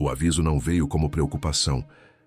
O aviso não veio como preocupação,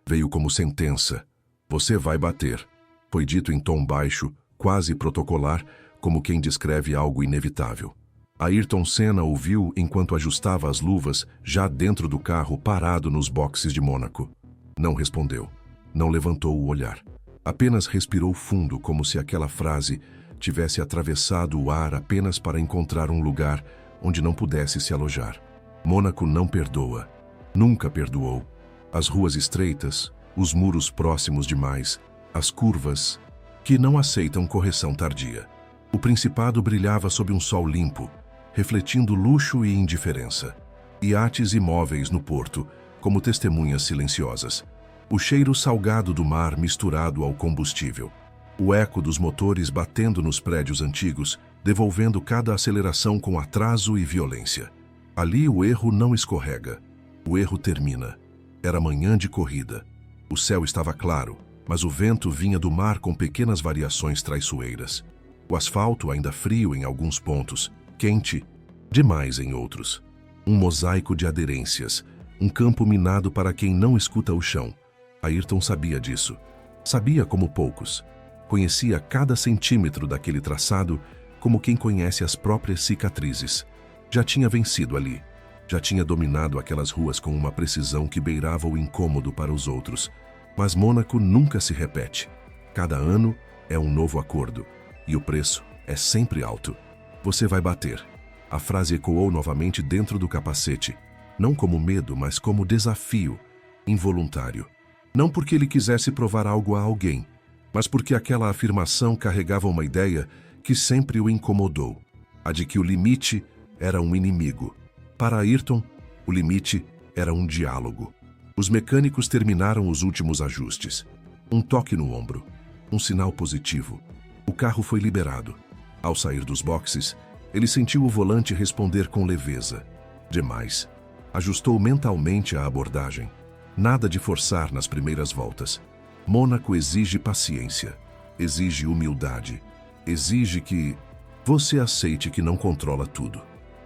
veio como sentença. Você vai bater. Foi dito em tom baixo, quase protocolar, como quem descreve algo inevitável. Ayrton Senna ouviu enquanto ajustava as luvas, já dentro do carro parado nos boxes de Mônaco. Não respondeu. Não levantou o olhar. Apenas respirou fundo, como se aquela frase tivesse atravessado o ar apenas para encontrar um lugar onde não pudesse se alojar. Mônaco não perdoa. Nunca perdoou. As ruas estreitas, os muros próximos demais, as curvas que não aceitam correção tardia. O Principado brilhava sob um sol limpo, refletindo luxo e indiferença. Iates imóveis no porto, como testemunhas silenciosas. O cheiro salgado do mar misturado ao combustível. O eco dos motores batendo nos prédios antigos, devolvendo cada aceleração com atraso e violência. Ali o erro não escorrega. O erro termina. Era manhã de corrida. O céu estava claro, mas o vento vinha do mar com pequenas variações traiçoeiras. O asfalto ainda frio em alguns pontos, quente demais em outros. Um mosaico de aderências, um campo minado para quem não escuta o chão. Ayrton sabia disso. Sabia como poucos. Conhecia cada centímetro daquele traçado como quem conhece as próprias cicatrizes. Já tinha vencido ali. Já tinha dominado aquelas ruas com uma precisão que beirava o incômodo para os outros. Mas Mônaco nunca se repete. Cada ano é um novo acordo. E o preço é sempre alto. Você vai bater. A frase ecoou novamente dentro do capacete. Não como medo, mas como desafio. Involuntário. Não porque ele quisesse provar algo a alguém, mas porque aquela afirmação carregava uma ideia que sempre o incomodou. A de que o limite era um inimigo. Para Ayrton, o limite era um diálogo. Os mecânicos terminaram os últimos ajustes. Um toque no ombro. Um sinal positivo. O carro foi liberado. Ao sair dos boxes, ele sentiu o volante responder com leveza. Demais. Ajustou mentalmente a abordagem. Nada de forçar nas primeiras voltas. Mônaco exige paciência. Exige humildade. Exige que você aceite que não controla tudo.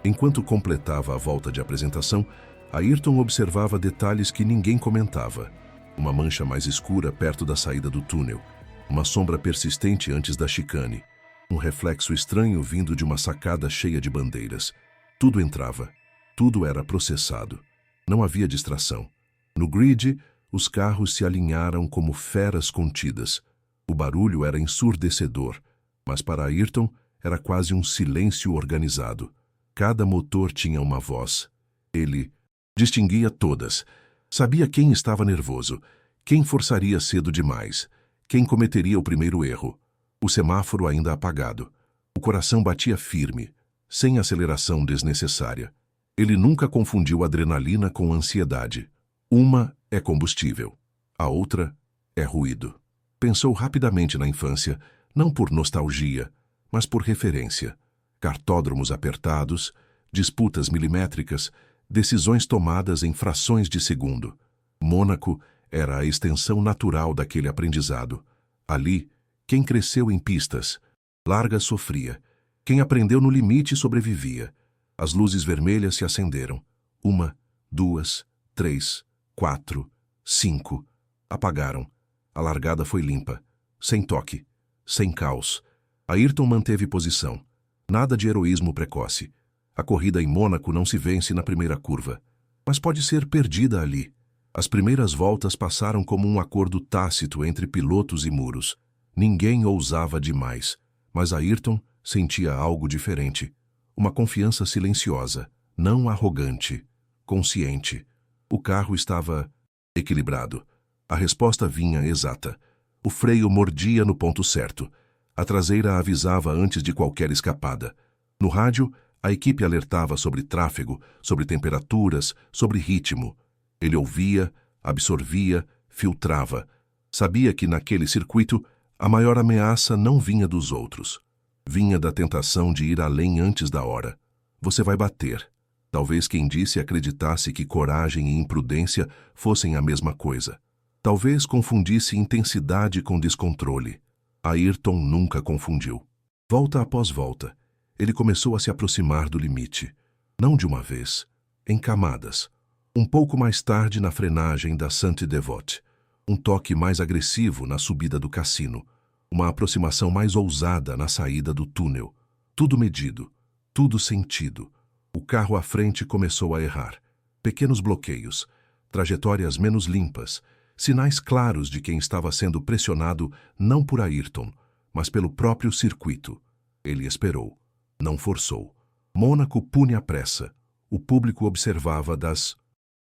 Enquanto completava a volta de apresentação, Ayrton observava detalhes que ninguém comentava. Uma mancha mais escura perto da saída do túnel. Uma sombra persistente antes da chicane. Um reflexo estranho vindo de uma sacada cheia de bandeiras. Tudo entrava. Tudo era processado. Não havia distração. No grid, os carros se alinharam como feras contidas. O barulho era ensurdecedor, mas para Ayrton era quase um silêncio organizado. Cada motor tinha uma voz. Ele distinguia todas. Sabia quem estava nervoso, quem forçaria cedo demais, quem cometeria o primeiro erro. O semáforo ainda apagado. O coração batia firme, sem aceleração desnecessária. Ele nunca confundiu adrenalina com ansiedade. Uma é combustível, a outra é ruído. Pensou rapidamente na infância, não por nostalgia, mas por referência. Cartódromos apertados, disputas milimétricas, decisões tomadas em frações de segundo. Mônaco era a extensão natural daquele aprendizado. Ali, quem cresceu em pistas largas sofria. Quem aprendeu no limite sobrevivia. As luzes vermelhas se acenderam. 1, 2, 3, 4, 5. Apagaram. A largada foi limpa. Sem toque. Sem caos. Ayrton manteve posição. Nada de heroísmo precoce. A corrida em Mônaco não se vence na primeira curva, mas pode ser perdida ali. As primeiras voltas passaram como um acordo tácito entre pilotos e muros. Ninguém ousava demais, mas Ayrton sentia algo diferente. Uma confiança silenciosa, não arrogante, consciente. O carro estava equilibrado. A resposta vinha exata. O freio mordia no ponto certo. A traseira avisava antes de qualquer escapada. No rádio, a equipe alertava sobre tráfego, sobre temperaturas, sobre ritmo. Ele ouvia, absorvia, filtrava. Sabia que naquele circuito, a maior ameaça não vinha dos outros. Vinha da tentação de ir além antes da hora. Você vai bater. Talvez quem disse acreditasse que coragem e imprudência fossem a mesma coisa. Talvez confundisse intensidade com descontrole. Ayrton nunca confundiu. Volta após volta, ele começou a se aproximar do limite. Não de uma vez, em camadas. Um pouco mais tarde, na frenagem da Sainte-Devote, um toque mais agressivo na subida do cassino, uma aproximação mais ousada na saída do túnel. Tudo medido, tudo sentido. O carro à frente começou a errar. Pequenos bloqueios, trajetórias menos limpas, sinais claros de quem estava sendo pressionado não por Ayrton, mas pelo próprio circuito. Ele esperou, não forçou. Mônaco punha a pressa. O público observava das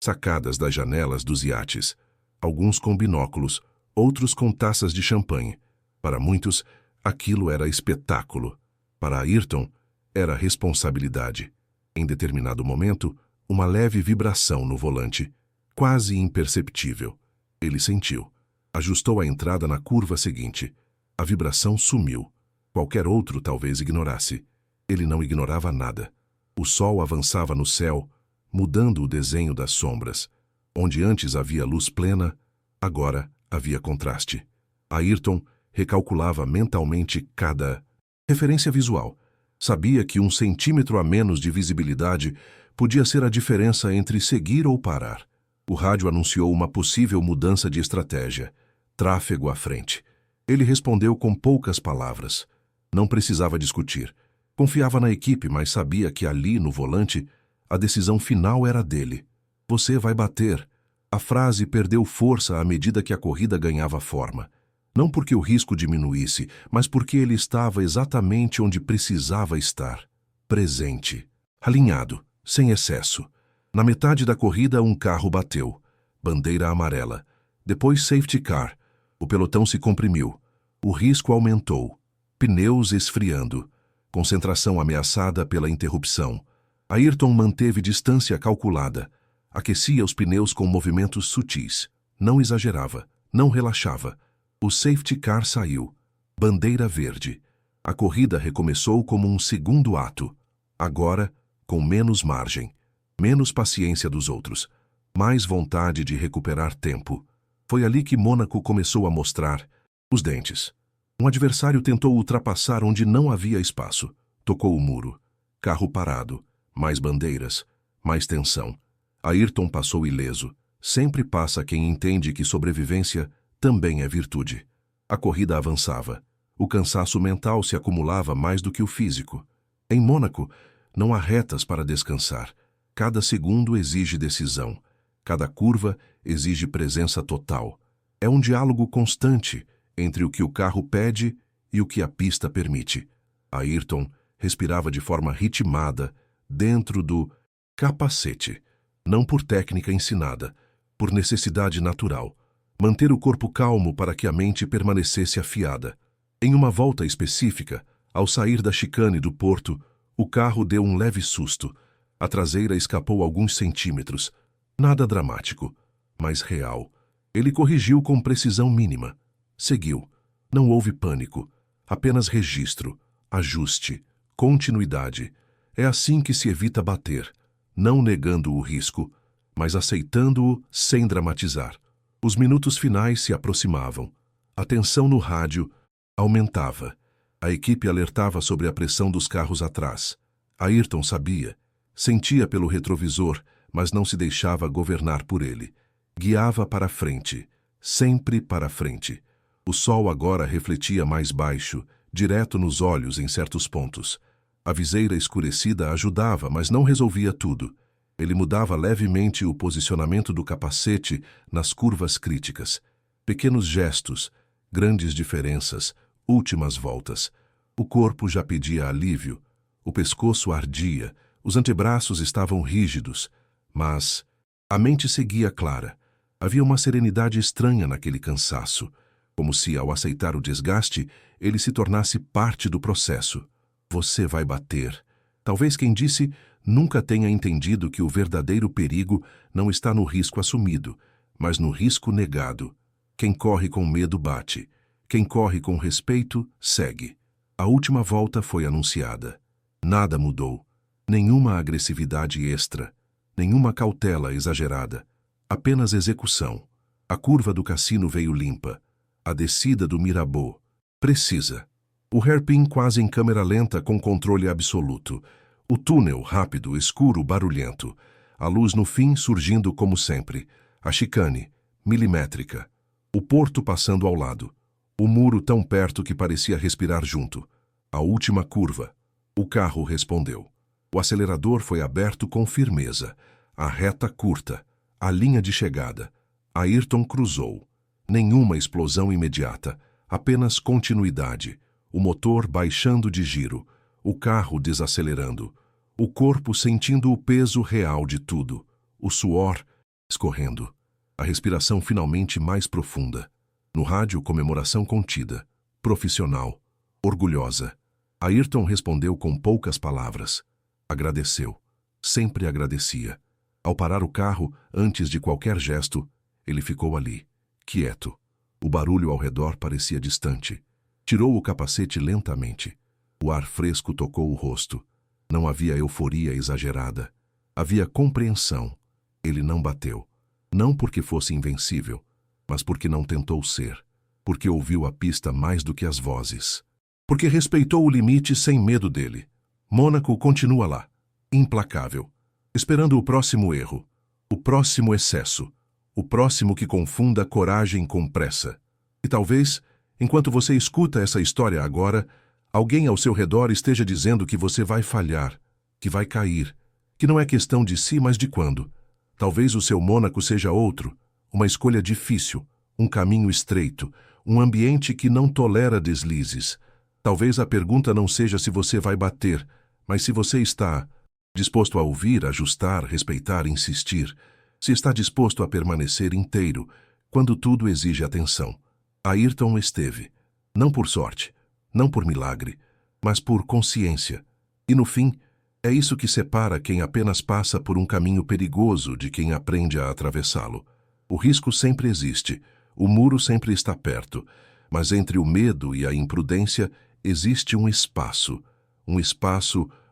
sacadas das janelas dos iates, alguns com binóculos, outros com taças de champanhe. Para muitos, aquilo era espetáculo. Para Ayrton, era responsabilidade. Em determinado momento, uma leve vibração no volante, quase imperceptível. Ele sentiu. Ajustou a entrada na curva seguinte. A vibração sumiu. Qualquer outro talvez ignorasse. Ele não ignorava nada. O sol avançava no céu, mudando o desenho das sombras. Onde antes havia luz plena, agora havia contraste. Ayrton recalculava mentalmente cada referência visual. Sabia que 1 centímetro a menos de visibilidade podia ser a diferença entre seguir ou parar. O rádio anunciou uma possível mudança de estratégia. Tráfego à frente. Ele respondeu com poucas palavras. Não precisava discutir. Confiava na equipe, mas sabia que ali, no volante, a decisão final era dele. Você vai bater. A frase perdeu força à medida que a corrida ganhava forma. Não porque o risco diminuísse, mas porque ele estava exatamente onde precisava estar. Presente. Alinhado, sem excesso. Na metade da corrida, um carro bateu. Bandeira amarela. Depois safety car. O pelotão se comprimiu. O risco aumentou. Pneus esfriando. Concentração ameaçada pela interrupção. Ayrton manteve distância calculada. Aquecia os pneus com movimentos sutis. Não exagerava. Não relaxava. O safety car saiu. Bandeira verde. A corrida recomeçou como um segundo ato. Agora, com menos margem. Menos paciência dos outros. Mais vontade de recuperar tempo. Foi ali que Mônaco começou a mostrar os dentes. Um adversário tentou ultrapassar onde não havia espaço. Tocou o muro. Carro parado. Mais bandeiras. Mais tensão. Ayrton passou ileso. Sempre passa quem entende que sobrevivência também é virtude. A corrida avançava. O cansaço mental se acumulava mais do que o físico. Em Mônaco, não há retas para descansar. Cada segundo exige decisão. Cada curva exige presença total. É um diálogo constante entre o que o carro pede e o que a pista permite. Ayrton respirava de forma ritmada dentro do capacete. Não por técnica ensinada, por necessidade natural. Manter o corpo calmo para que a mente permanecesse afiada. Em uma volta específica, ao sair da chicane do porto, o carro deu um leve susto. A traseira escapou alguns centímetros. Nada dramático, mas real. Ele corrigiu com precisão mínima. Seguiu. Não houve pânico. Apenas registro, ajuste, continuidade. É assim que se evita bater, não negando o risco, mas aceitando-o sem dramatizar. Os minutos finais se aproximavam. A tensão no rádio aumentava. A equipe alertava sobre a pressão dos carros atrás. Ayrton sabia. Sentia pelo retrovisor, mas não se deixava governar por ele. Guiava para frente, sempre para frente. O sol agora refletia mais baixo, direto nos olhos em certos pontos. A viseira escurecida ajudava, mas não resolvia tudo. Ele mudava levemente o posicionamento do capacete nas curvas críticas. Pequenos gestos, grandes diferenças, últimas voltas. O corpo já pedia alívio. O pescoço ardia. Os antebraços estavam rígidos, mas a mente seguia clara. Havia uma serenidade estranha naquele cansaço, como se, ao aceitar o desgaste, ele se tornasse parte do processo. Você vai bater. Talvez quem disse nunca tenha entendido que o verdadeiro perigo não está no risco assumido, mas no risco negado. Quem corre com medo bate. Quem corre com respeito, segue. A última volta foi anunciada. Nada mudou. Nenhuma agressividade extra, nenhuma cautela exagerada, apenas execução. A curva do cassino veio limpa, a descida do Mirabeau, precisa. O hairpin quase em câmera lenta com controle absoluto. O túnel rápido, escuro, barulhento. a luz no fim surgindo como sempre, a chicane, milimétrica, o porto passando ao lado, o muro tão perto que parecia respirar junto, a última curva. O carro respondeu. O acelerador foi aberto com firmeza, a reta curta, a linha de chegada. Ayrton cruzou. Nenhuma explosão imediata, apenas continuidade, o motor baixando de giro, o carro desacelerando, o corpo sentindo o peso real de tudo, o suor escorrendo, a respiração finalmente mais profunda. No rádio, comemoração contida, profissional, orgulhosa. Ayrton respondeu com poucas palavras. Agradeceu. Sempre agradecia. Ao parar o carro, antes de qualquer gesto, ele ficou ali, quieto. O barulho ao redor parecia distante. Tirou o capacete lentamente. O ar fresco tocou o rosto. Não havia euforia exagerada. Havia compreensão. Ele não bateu. Não porque fosse invencível, mas porque não tentou ser. Porque ouviu a pista mais do que as vozes. Porque respeitou o limite sem medo dele. Mônaco continua lá, implacável, esperando o próximo erro, o próximo excesso, o próximo que confunda coragem com pressa. E talvez, enquanto você escuta essa história agora, alguém ao seu redor esteja dizendo que você vai falhar, que vai cair, que não é questão de se, mas de quando. Talvez o seu Mônaco seja outro, uma escolha difícil, um caminho estreito, um ambiente que não tolera deslizes. Talvez a pergunta não seja se você vai bater, mas se você está disposto a ouvir, ajustar, respeitar, insistir, se está disposto a permanecer inteiro, quando tudo exige atenção. Ayrton esteve, não por sorte, não por milagre, mas por consciência. E no fim, é isso que separa quem apenas passa por um caminho perigoso de quem aprende a atravessá-lo. O risco sempre existe, o muro sempre está perto, mas entre o medo e a imprudência existe um espaço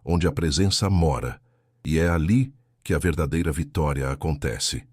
onde a presença mora, e é ali que a verdadeira vitória acontece.